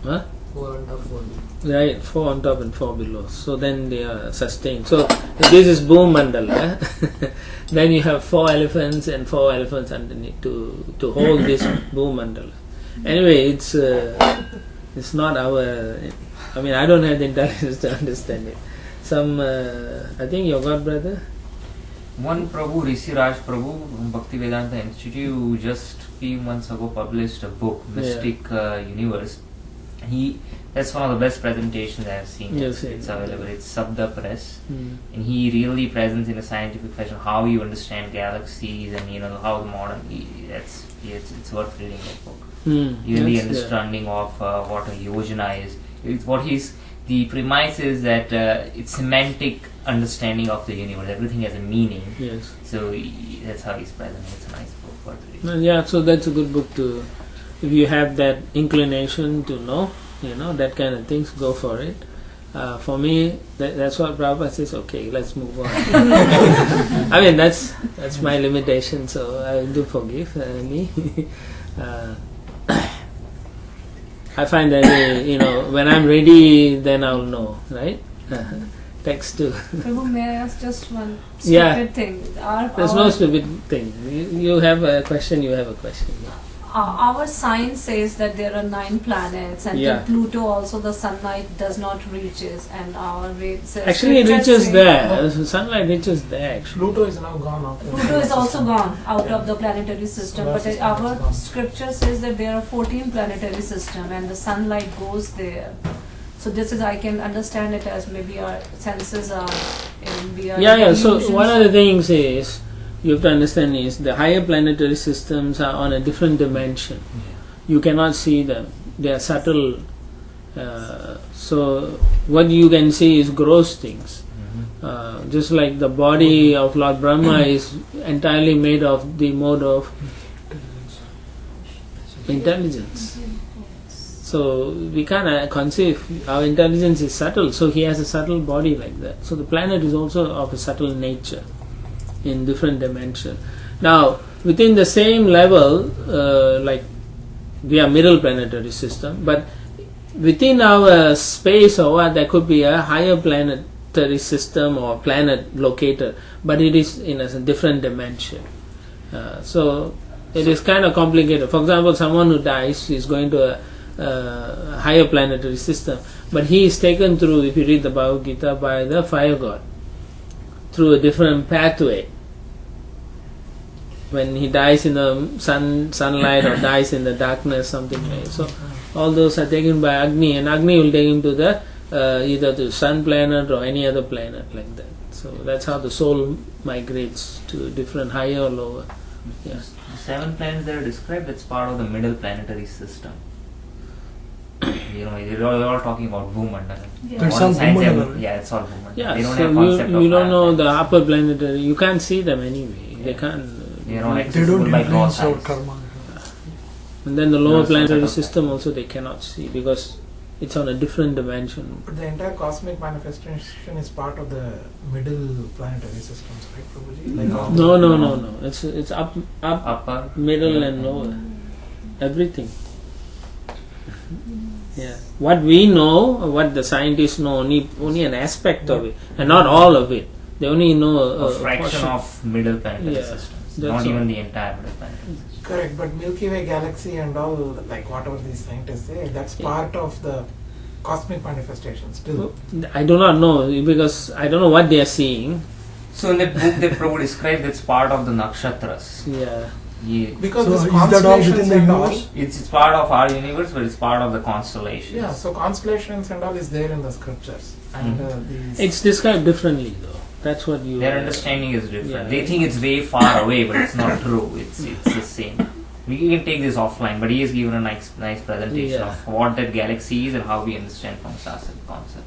Huh? 4 on top, 4 below. Right, 4 on top and 4 below. So then they are sustained. So if this is Bhumandala, then you have 4 elephants and 4 elephants underneath to hold this Bhumandala. Anyway, it's not our. I mean, I don't have the intelligence to understand it. I think your god brother. One Prabhu, Risiraj Prabhu, Bhakti Vedanta Institute, just few months ago published a book, Mystic Universe. That's one of the best presentations I have seen. Yes, it's available. It's Sabda Press, and he really presents in a scientific fashion how you understand galaxies and how the modern. It's worth reading that book. Even the understanding of what a yojana is. The premise is that it's semantic understanding of the universe. Everything has a meaning. Yes. So that's how he's present. It's a nice book for reading. Yeah, so that's a good book to. If you have that inclination to know, that kind of things, go for it. For me, that's what Prabhupada says. Okay, let's move on. I mean, that's my limitation. So I do forgive me. I find that when I'm ready, then I'll know, right? Text too. Prabhu, may I ask just one stupid thing? There's no stupid thing. You have a question. You have a question. Our science says that there are 9 planets, and to Pluto also the sunlight does not reaches, and our Veds says actually it reaches there. Sunlight reaches there. Actually. Pluto is now gone out. Pluto is also gone out of the planetary system, but our scripture says that there are 14 planetary systems, and the sunlight goes there. So this is, I can understand it as maybe our senses are. So one of the things is, you have to understand is the higher planetary systems are on a different dimension. You cannot see them. They are subtle. So what you can see is gross things. Just like the body of Lord Brahma is entirely made of the mode of intelligence. So we can't conceive. Our intelligence is subtle. So he has a subtle body like that. So the planet is also of a subtle nature, in different dimension. Now, within the same level, like we are middle planetary system, but within our space or what, there could be a higher planetary system or planet located, but it is in a different dimension. So it is kind of complicated. For example, someone who dies is going to a higher planetary system, but he is taken through, if you read the Bhagavad Gita, by the fire god, through a different pathway. when he dies in the sunlight or dies in the darkness, something like that. So all those are taken by Agni, and Agni will take him to the either the sun planet or any other planet like that. So that's how the soul migrates to different higher or lower. Yeah. The 7 planets that are described, that's part of the middle planetary system. You're all talking about Bhumandala. Yeah. That's all Bhumandala. Yeah, it's all Bhumandala. Yeah, They don't so have concept of you don't know the planets. upper planetary. You can't see them anyway. They can't. They're not They accessible don't by God's influence our eyes. karma. And then the lower No, planetary okay. system also they cannot see because it's on a different dimension. But the entire cosmic manifestation is part of the middle planetary systems, right, Prabhuji? Like all No. It's up, Upper, middle, and lower. Everything. Yeah. What we know, what the scientists know, only an aspect of it, and not all of it. They only know a fraction portion. of middle planetary Yeah, systems, that's not all. even the entire middle planetary system. Correct, but Milky Way galaxy and all, like whatever these scientists say, that's part of the cosmic manifestation still. I do not know because I don't know what they are seeing. So in that book that Prabhu described, that's part of the nakshatras. Yeah. Yeah. Because So this is that all constellations within the and all, universe? It's part of our universe, but it's part of the constellations. yeah, so constellations and all is there in the scriptures. And these It's described differently though. That's what you. Their understanding is different. Yeah. They think it's way far away, but it's not true. It's the same. We can take this offline, but he has given a nice presentation Yeah. of what that galaxy is and how we understand from Shastra concept.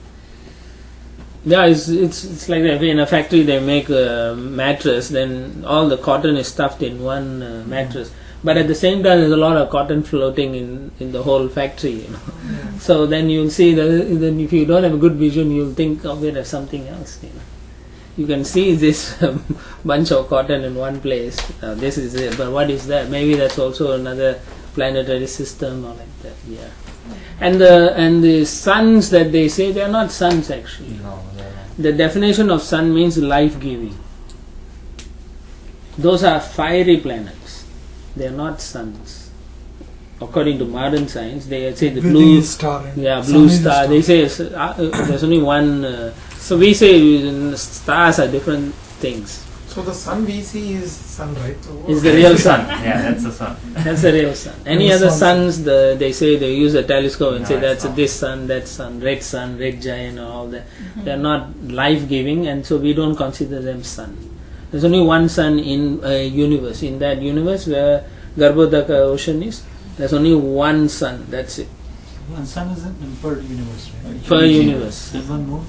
Yeah, it's like that. In a factory they make a mattress, then all the cotton is stuffed in one mattress. But at the same time, there's a lot of cotton floating in the whole factory. So then you'll see that then if you don't have a good vision, you'll think of it as something else. You can see this bunch of cotton in one place. This is it, but what is that? Maybe that's also another planetary system or like that. Yeah. And the suns that they say, they are not suns actually. No, they're not. The definition of sun means life-giving. Those are fiery planets. They are not suns. According to modern science, they say the Everything blue is star. Yeah, Sun blue is a star. They say there's only one. So we say stars are different things. so the sun we see is sun, right? So It's the real sun. Yeah, that's the sun. That's the real sun. Any The other sun. suns, they say they use a telescope and No, say it's that's not. this sun, that sun, red giant, and all that. They're not life-giving, and so we don't consider them sun. There's only one sun in a universe. In that universe where Garbhodaka ocean is, there's only one sun. That's it. One sun is in per universe, right? Per universe. And one moon.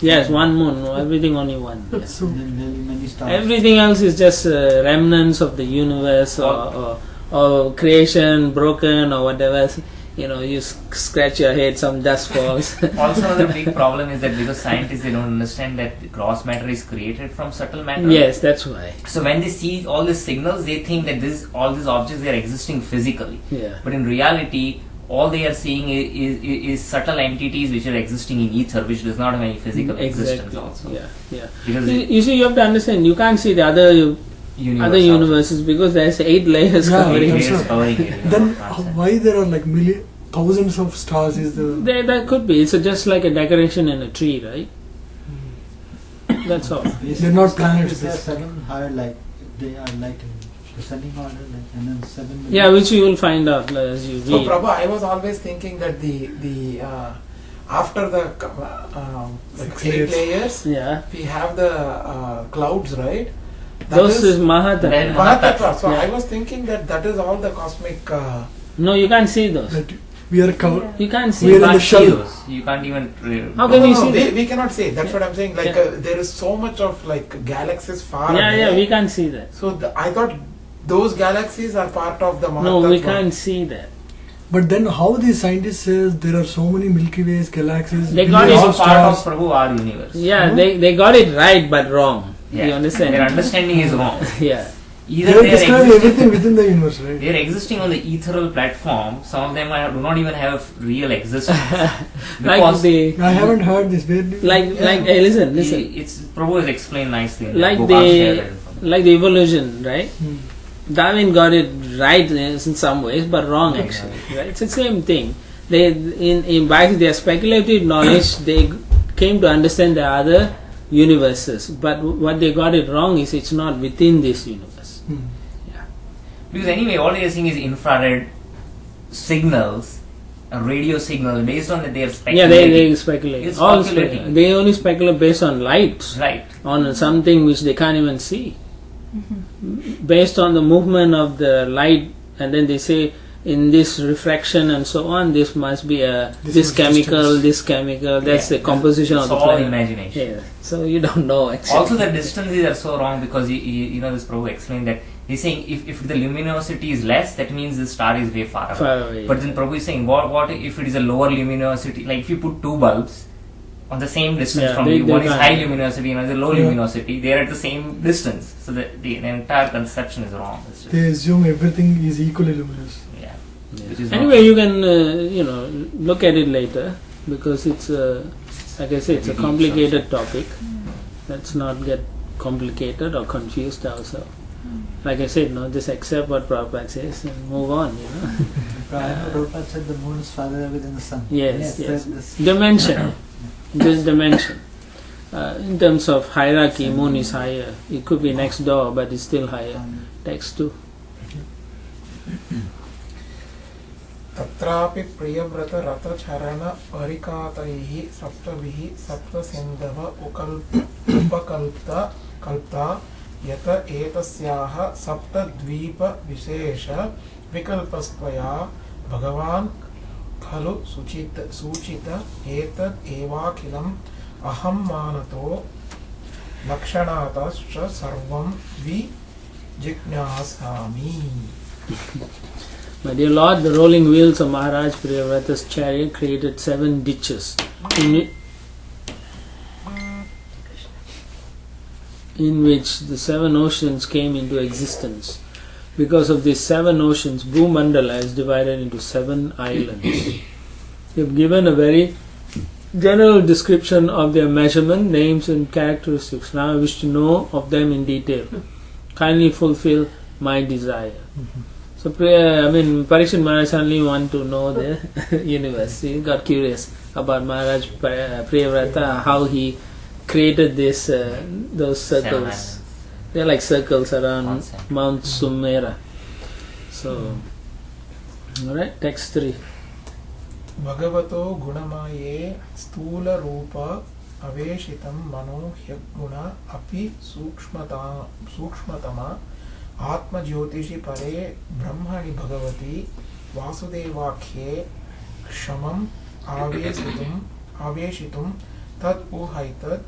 Yes, one moon. No, everything only one. Yes. So And then there'll be many stars. Everything else is just remnants of the universe or creation broken or whatever. You scratch your head, some dust falls. Also, another big problem is that because scientists they don't understand that gross matter is created from subtle matter. Yes, that's why. So when they see all these signals, they think that all these objects they are existing physically. Yeah. But in reality, all they are seeing is subtle entities which are existing in ether, which does not have any physical existence Exactly. also. Yeah. Because You see, you have to understand. You can't see the other universes because there's 8 layers Yeah, covering. that's it. right. covering it. then why there are like thousands of stars is the That could be. It's just like a decoration in a tree, right? That's all. Basically, They're not stars, planets, There are basically. 7 higher, like they are like in descending order, like, and then 7. Yeah, which you will find out as you So read. Prabhu, I was always thinking that the after the like 8 layers, Yeah. we have the clouds, right? That Those is Then Mahatattva. Mahatattva. So Yeah. I was thinking that is all the cosmic. No, you can't see those. that we are covered. Yeah. You can't We see. are in can't the see shell. those. You can't even. How can you see we, that? we cannot say. That's what I'm saying. Like Yeah. there is so much of like galaxies far. Yeah, away. we can't see that. So I thought those galaxies are part of the Mahatattva. No, we can't see that. But then how these scientists says there are so many Milky Ways, galaxies, They got billions it of All part of stars. Prabhu, our universe. Yeah, they got it right but wrong. Yeah. You understand? Their understanding is wrong. Yeah. Either They they are describe existing, everything within the universe, right? they are existing on the ethereal platform. Some of them do not even have real existence. Like Because the I haven't heard this. Where do you- hey, listen. it's Prabhu has explained nicely. In that Like book, I'll share that the information. like the evolution, right? Hmm. Darwin got it right in some ways, but wrong actually. Right? It's the same thing. They by their speculative knowledge, they came to understand the other universes. But what they got it wrong is it's not within this universe. Hmm. Because anyway, all they are seeing is infrared signals, a radio signal. Based on that, they are speculating. Yeah, they speculate. It's All speculating. they only speculate based on lights, Right. on something which they can't even see. Based on the movement of the light, and then they say in this refraction and so on, this must be this chemical, that's the composition of the all planet. imagination. Yeah. So you don't know actually. Also, the distances are so wrong because you know this Prabhu explained that he's saying if the luminosity is less, that means the star is way far away. Far away, But then Prabhu is saying what if it is a lower luminosity? Like if you put two bulbs on the same distance from you, one is high luminosity and another low luminosity, they are at the same distance. So the entire conception is wrong. They assume everything is equally luminous. Yeah. Which is Anyway, you can look at it later, because it's like I say, it's a complicated topic. Let's not get complicated or confused ourselves. Like I said, just accept what Prabhupada says and move on. Prabhupada said the moon is farther away than the sun. Yes. Dimension. This dimension. In terms of hierarchy, moon is higher. It could be next door, but it's still higher. Text 2. तत्रापि प्रियव्रत रथचरण परिकातैः सप्तभिः सप्तसिन्धव उपकल्प्ता यत एतस्याः सप्तद्वीपविशेष विकल्पस्त्वया भगवान् खलु सूचित एतद् एवाखिलम् अहं मानतो लक्षणातश्च सर्वं विजिज्ञासामि. My dear Lord, the rolling wheels of Maharaj Priyavrata's chariot created 7 ditches in which the 7 oceans came into existence. Because of these 7 oceans, Bhumandala is divided into 7 islands. You have given a very general description of their measurement, names and characteristics. Now I wish to know of them in detail. Kindly fulfill my desire. So, Parikshit Maharaj suddenly want to know the universe. He got curious about Maharaj Priyavrata, how he created those circles. They are like circles around Mount Sumera. So, alright, text 3. Bhagavato gunamaye stula rupa aveshitam mano hyaguna api sukshmatama Atma Jyotishi Pare Brahmani Bhagavati Vasudevakhe Kshamam Aveshitum Tat Uhaitat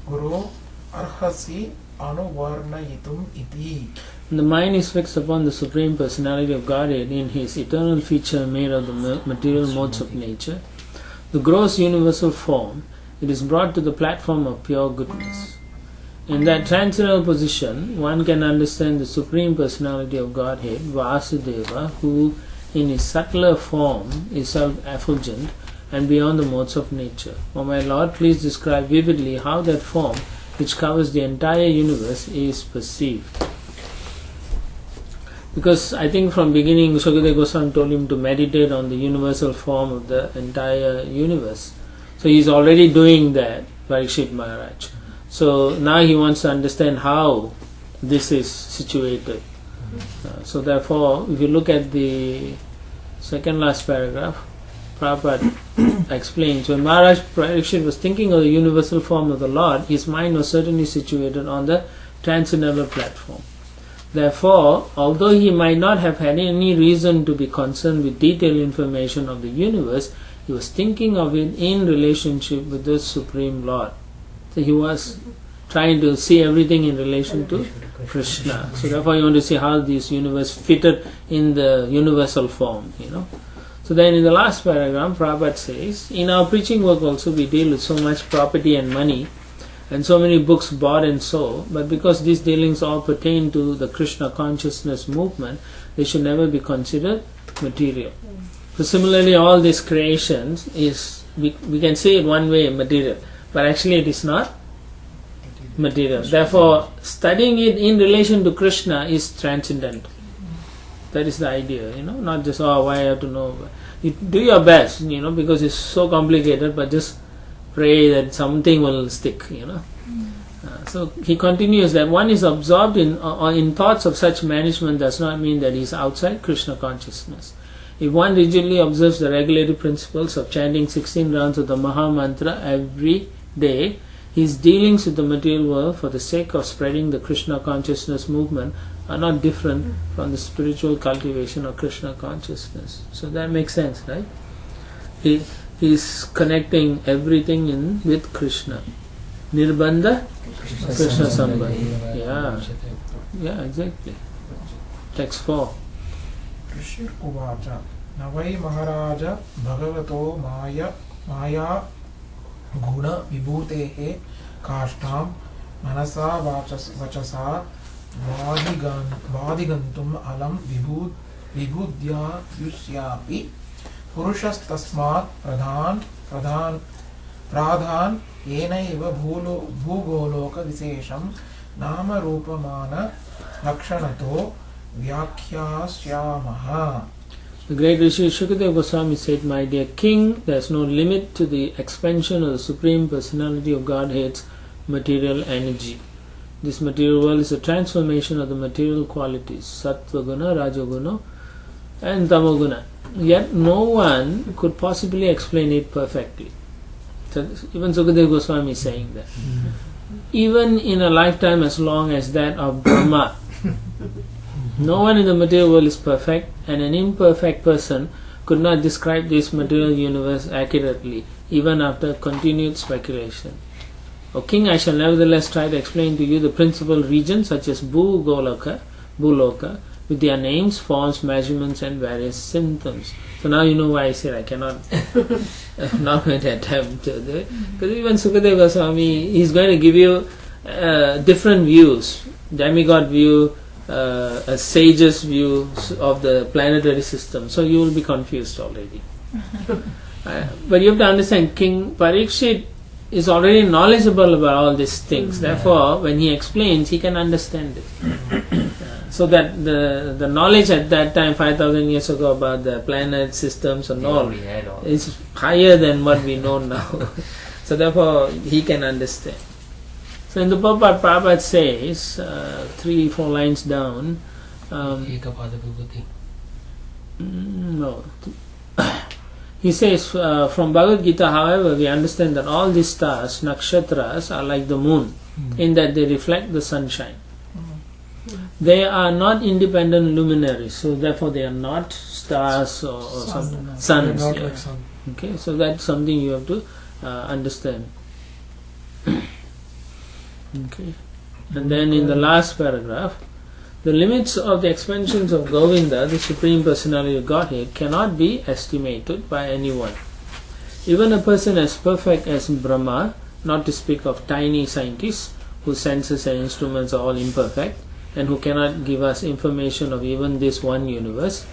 Guru Arhasi Anuvarnayitum Iti. The mind is fixed upon the Supreme Personality of Godhead in His eternal feature made of the material modes of nature, the gross universal form. It is brought to the platform of pure goodness. In that transcendental position, one can understand the Supreme Personality of Godhead, Vasudeva, who in his subtler form is self-effulgent and beyond the modes of nature. O my Lord, please describe vividly how that form, which covers the entire universe, is perceived. Because I think from beginning, Sukadeva Goswami told him to meditate on the universal form of the entire universe. So he is already doing that, Parikshit Maharaj. So now he wants to understand how this is situated. So therefore, if you look at the second last paragraph, Prabhupada explains, when Maharaj Parikshit was thinking of the universal form of the Lord, his mind was certainly situated on the transcendental platform. Therefore, although he might not have had any reason to be concerned with detailed information of the universe, he was thinking of it in relationship with the Supreme Lord. So he was trying to see everything in relation to Krishna. So therefore you want to see how this universe fitted in the universal form, So then in the last paragraph, Prabhupada says, in our preaching work also we deal with so much property and money and so many books bought and sold, but because these dealings all pertain to the Krishna consciousness movement, they should never be considered material. So similarly, all these creations is, we can say it one way, material, but actually it is not material. Therefore, studying it in relation to Krishna is transcendental. That is the idea, not just, why I have to know. You do your best, because it's so complicated, but just pray that something will stick, So he continues that one is absorbed in thoughts of such management does not mean that he is outside Krishna consciousness. If one rigidly observes the regulative principles of chanting 16 rounds of the Maha Mantra every day, his dealings with the material world for the sake of spreading the Krishna consciousness movement are not different from the spiritual cultivation of Krishna consciousness. So that makes sense, right? He is connecting everything in with Krishna. Nirbandha Krishna Sambandha. Yeah, exactly. Text 4. Rishir Uvacha Navai Maharaja Bhagavato Maya Guna Vibhutehe Kashtam Manasa Vachasa Vadigantum Alam Vibhudya Yusyapi Purushas Tasmat Pradhan Yenaiva Bhugoloka Visesham Nama Rupamana Lakshanato Vyakhyāsyāmaha. The great Rishi Shukadeva Goswami said, my dear king, there is no limit to the expansion of the Supreme Personality of Godhead's material energy. This material world is a transformation of the material qualities, Sattva Guna, Rajaguna and Tamoguna. Yet no one could possibly explain it perfectly. So even Shukadeva Goswami is saying that. Even in a lifetime as long as that of Brahma, no one in the material world is perfect, and an imperfect person could not describe this material universe accurately, even after continued speculation. O king, I shall nevertheless try to explain to you the principal regions such as Bhuloka, with their names, forms, measurements and various symptoms. So now you know why I said I cannot, I'm not going to attempt to do it. Because even Shukadeva Goswami, he's going to give you different views, demigod view, a sage's view of the planetary system. So you will be confused already. But you have to understand, King Parikshit is already knowledgeable about all these things. Therefore, when he explains, he can understand it. So that the knowledge at that time, 5,000 years ago, about the planet systems and all is higher than what we know now. So therefore, he can understand. So in the Prabhupada says, 3-4 lines down, no. He says, from Bhagavad Gita, however, we understand that all these stars, nakshatras, are like the moon, in that they reflect the sunshine. They are not independent luminaries, so therefore they are not stars or suns. Not like sun. Okay, so that's something you have to understand. Okay, and then in the last paragraph, the limits of the expansions of Govinda, the Supreme Personality of Godhead, cannot be estimated by anyone. Even a person as perfect as Brahma, not to speak of tiny scientists whose senses and instruments are all imperfect and who cannot give us information of even this one universe,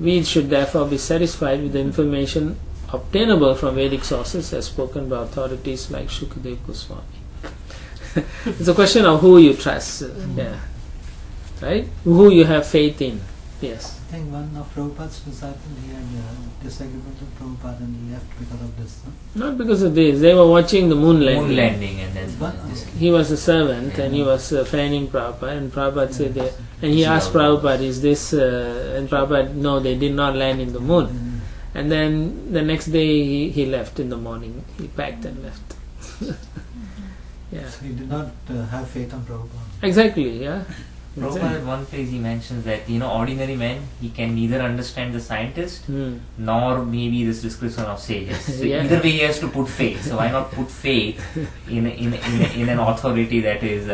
we should therefore be satisfied with the information obtainable from Vedic sources as spoken by authorities like Shukadeva Goswami. It's a question of who you trust, right? Who you have faith in. Yes. I think one of Prabhupada's disciples, he had disagreement with Prabhupada and he left because of this. Not because of this. They were watching the moon landing. And then he was a servant and he was fanning Prabhupada, and Prabhupada said that, and he asked Prabhupada, is this, and Prabhupada, no, they did not land in the moon. And then the next day he left in the morning. He packed and left. So he did not have faith on Prabhupada. Exactly, yeah. Prabhupada at one place he mentions that, ordinary men, he can neither understand the scientist nor maybe this description of sages. So either way he has to put faith. So why not put faith in an authority that is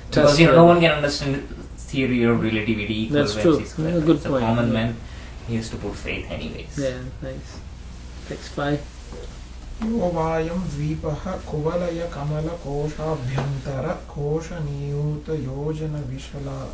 because no one can understand theory of relativity. That's true. Good point. A common man, he has to put faith anyways. Yeah, nice. Text 5. Yovayam Dvipaha Kuvalaya Kamala Koshabhyantara Kosha Niyuta Yojana Vishala